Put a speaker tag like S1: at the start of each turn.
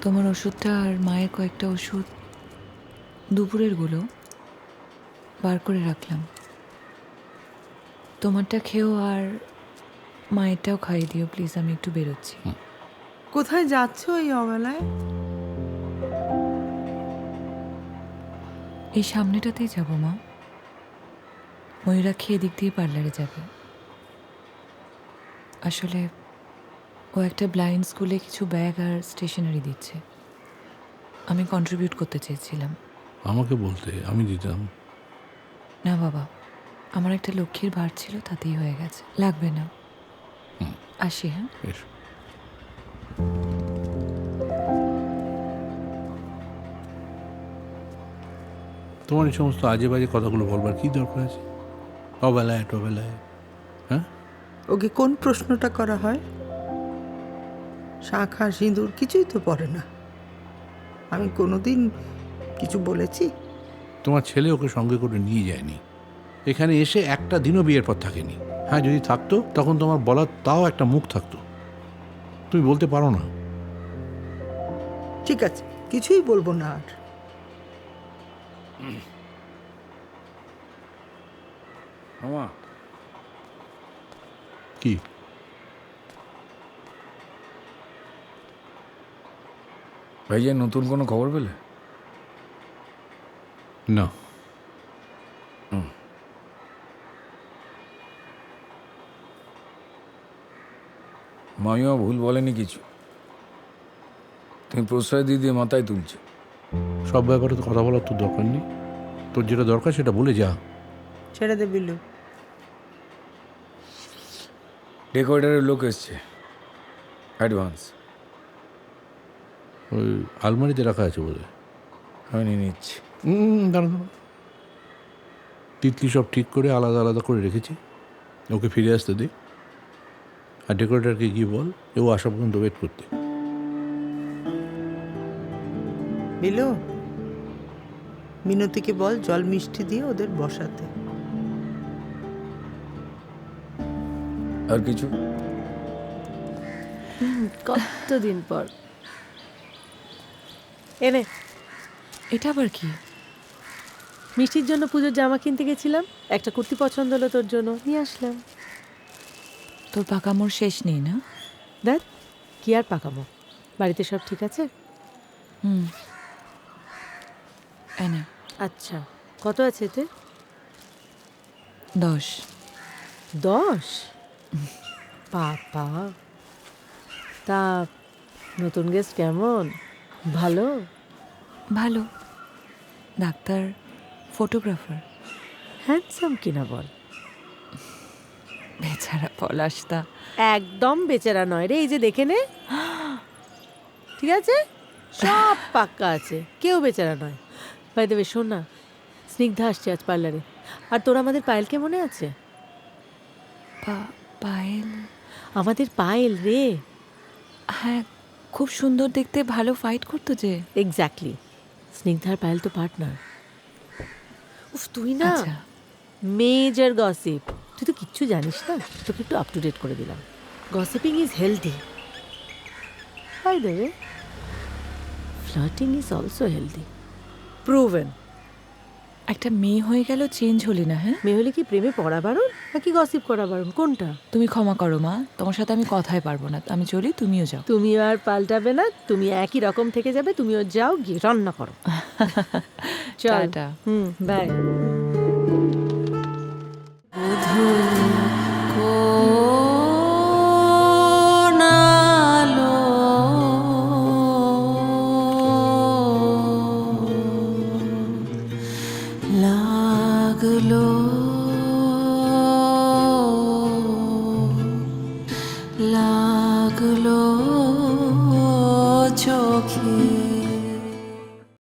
S1: তোমার ওষুধটা আর মায়ের কয়েকটা ওষুধ দুপুরেরগুলো বার করে রাখলাম। তোমারটা খেও আর মায়েরটাও খাইয়ে দিও প্লিজ, আমি একটু বেরোচ্ছি।
S2: কোথায় যাচ্ছ এই অবেলায়?
S1: এই সামনেটাতেই যাবো মা। ময়ূরাক্ষী এদিক দিয়ে পার্লারে যাবে। আসলে ও একটা ব্লাইন্ড স্কুলে কিছু ব্যাগ আর স্টেশনারি দিচ্ছে, আমি কন্ট্রিবিউট করতে চেয়েছিলাম।
S3: আমাকে বলতে আমি দিতাম।
S1: না বাবা, আমার একটা লক্ষ্মীর ভার ছিল, তাতেই হয়ে গেছে, লাগবে না। আসি। হ্যাঁ,
S3: বেশ। তোমার এই সমস্ত আজে বাজে কথাগুলো বলবার কি দরকার আছে? অবেলায় টবেলায়। হ্যাঁ,
S2: ওকে কোন প্রশ্নটা করা হয়? শাঁখা সিঁদুর কিছুই তো পড়ে না। আমি কোনোদিন কিছু বলেছি?
S3: তোমার ছেলে ওকে সঙ্গে করে নিয়ে যায়নি। এখানে এসে একটা দিনও বিয়ের পর থাকেনি। হ্যাঁ, যদি থাকতো তখন তোমার বলার তাও একটা মুখ থাকতো। তুমি বলতে পারো না।
S2: ঠিক আছে, কিছুই বলবো না আর।
S4: মামা,
S3: কি?
S4: ভাইজান নতুন কোনো খবর পেলে?
S3: না।
S4: মামিমা ভুল বলেনি কিছু, তুমি প্রশ্রয় দিয়ে দিয়ে মাথায় তুলছো।
S3: সব ব্যাপারে তো কথা বলার তো দরকার নেই। তোর যেটা দরকার সেটা বলে যা।
S2: ছেড়ে দে বিল্লু।
S4: ডেকোরেটারের লোক এসছে, অ্যাডভান্স
S3: ওই আলমারিতে রাখা আছে বোধ হয়।
S4: আমি নিয়ে নিচ্ছি।
S3: দাঁড়ান, তিতলি সব ঠিক করে আলাদা আলাদা করে রেখেছি। ওকে ফিরে আসতে দে। আর ডেকোরেটারকে গিয়ে বল ও আসা পর্যন্ত ওয়েট করতে।
S2: বিল্লু, মিনতিকে বল জল মিষ্টি দিয়ে ওদের বসাতে।
S4: আর কিছু?
S5: কতদিন পর এনে
S1: এটা আবার কি?
S5: মিষ্টির জন্য পুজোর জামা কিনতে গেছিলাম, একটা কুর্তি পছন্দ হলো, তোর জন্য নিয়ে আসলাম।
S1: তোর পাকামোর শেষ নেই না?
S5: দেখ, কি আর পাকাবো, বাড়িতে সব ঠিক আছে?
S1: এনে
S5: আচ্ছা, কত আছে এতে?
S1: 10।
S5: 10? পাপা, তা নতুন গেস্ট কেমন? ভালো?
S1: ভালো, ডাক্তার, ফটোগ্রাফার।
S5: হ্যান্ডসাম কিনা বল?
S1: বেচারা পলাশদা।
S5: একদম বেচারা নয় রে, এই যে দেখে নে। ঠিক আছে, সব পাক্কা আছে, কেউ বেচারা নয়। বাই দ্য ওয়ে, শোন না, স্নিগ্ধা আসছে আজ পার্লারে। আর তোর আমাদের পায়েলকে মনে আছে?
S1: পায়েল?
S5: আমাদের পায়েল রে।
S1: হ্যাঁ, খুব সুন্দর দেখতে, ভালো ফাইট করতো যে।
S5: এক্স্যাক্টলি, স্নিগ্ধার পায়েল তো পার্টনার। উফ, তুই না
S1: আচ্ছা,
S5: মেজর গসিপ, তুই তো কিচ্ছু জানিস না, তোকে একটু আপ টু ডেট করে দিলাম। Gossiping is healthy, by the way flirting is also healthy, proven.
S1: একটা মেয়ে হয়ে গেল চেঞ্জ হলি না। হ্যাঁ,
S5: মেয়ে হলে কি প্রেমে পড়া বারণ নাকি গসিপ করা বারণ, কোনটা?
S1: তুমি ক্ষমা করো মা, তোমার সাথে আমি কথাই পারবো না। আমি চলি, তুমিও যাও।
S5: তুমি আর পাল্টাবে না, তুমি একই রকম থেকে যাবে। তুমিও যাও, গিয়ে রান্না করো। চল।
S1: টাটা।
S5: বাই।